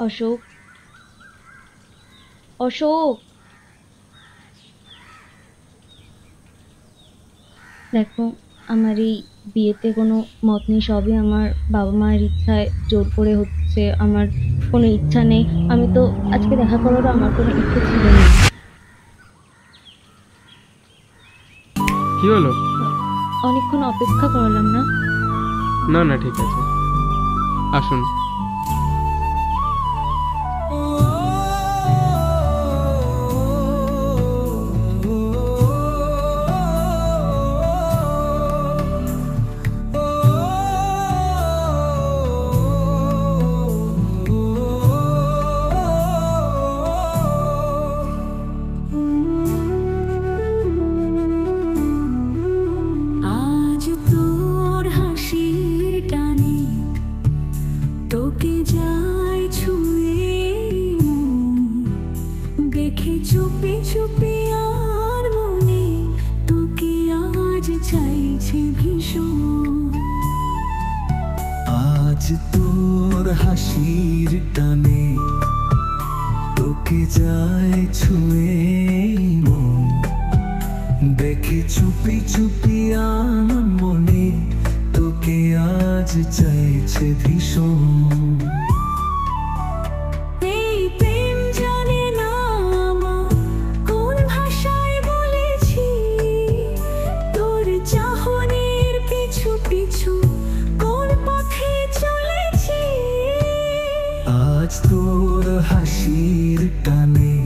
অশোক, অশোক, দেখো, আমার এই বিয়েতে কোনো মত নেই, সবই আমার বাবা মায়ের ইচ্ছায় জোর করে হচ্ছে। আমার কোনো ইচ্ছা নেই। আমি তো আজকে দেখা করারও আমার কোনো ইচ্ছে ছিল না। কি হলো? অনেকক্ষণ অপেক্ষা করালাম না? না না, ঠিক আছে, আসুন। আজ তোর হাসির টানে তোকে যাই ছুঁয়ে, দেখে চুপি চুপি আর মনে তোকে আজ চাইছে ভীষণ। আজ তোর হাসির টানে তোকে যাই ছুঁয়ে, দেখে চুপি চুপি আমার মনে তোকে আজ চাইছে ভীষণ। এই প্রেম জানে না আমার কোন ভাষায় বলেছি, তোর চাহনির পিছু পিছু কোন পথে চলেছি। আজ তোর হাসির টানে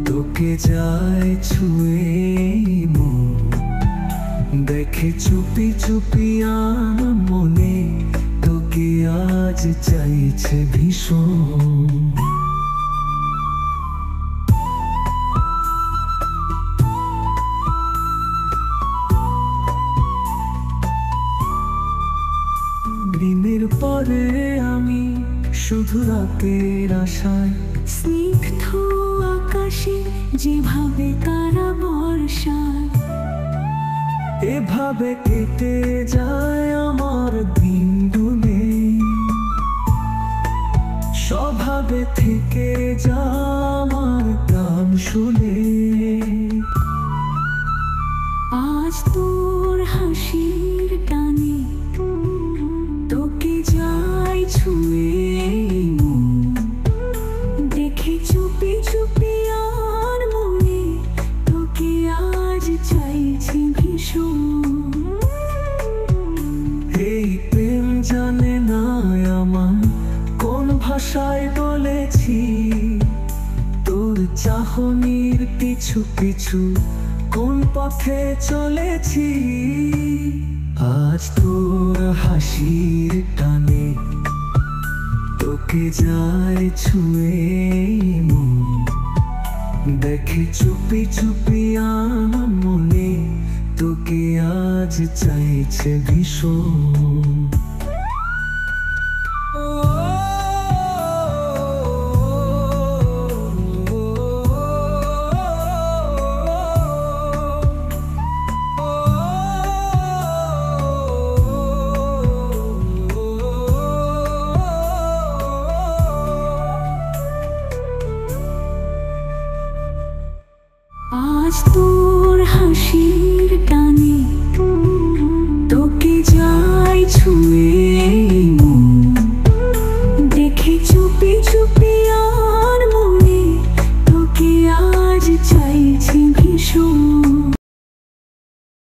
তোকে যাই ছুঁয়ে, দেখে চুপি চুপি আমার মনে তোকে আজ চাইছে ভীষণ। দিনের পরে আমি শুধু রাতের আশায়, স্নিগ্ধ আকাশে যেভাবে তারা বর্ষায়, এভাবে কেটে যায় আমার দিনগুলো। স্বভাবে থেকে যা আমার গান শুনে। আজ তোর হাসির টানে তোকে যাই ছুঁয়ে, দেখে চুপি চুপি আর মনে তোকে আজ চাইছি ভীষণ। এই প্রেম জানে না আমার কোন ভাষায় বলেছি, তোর চাহনির পিছু পিছু কোন পথে চলেছি। আজ তোর হাসির টানে তোকে যাই ছুঁয়ে, দেখে চুপি চুপি আমার মনে তোকে আজ চাইছে ভীষণ। আজ তো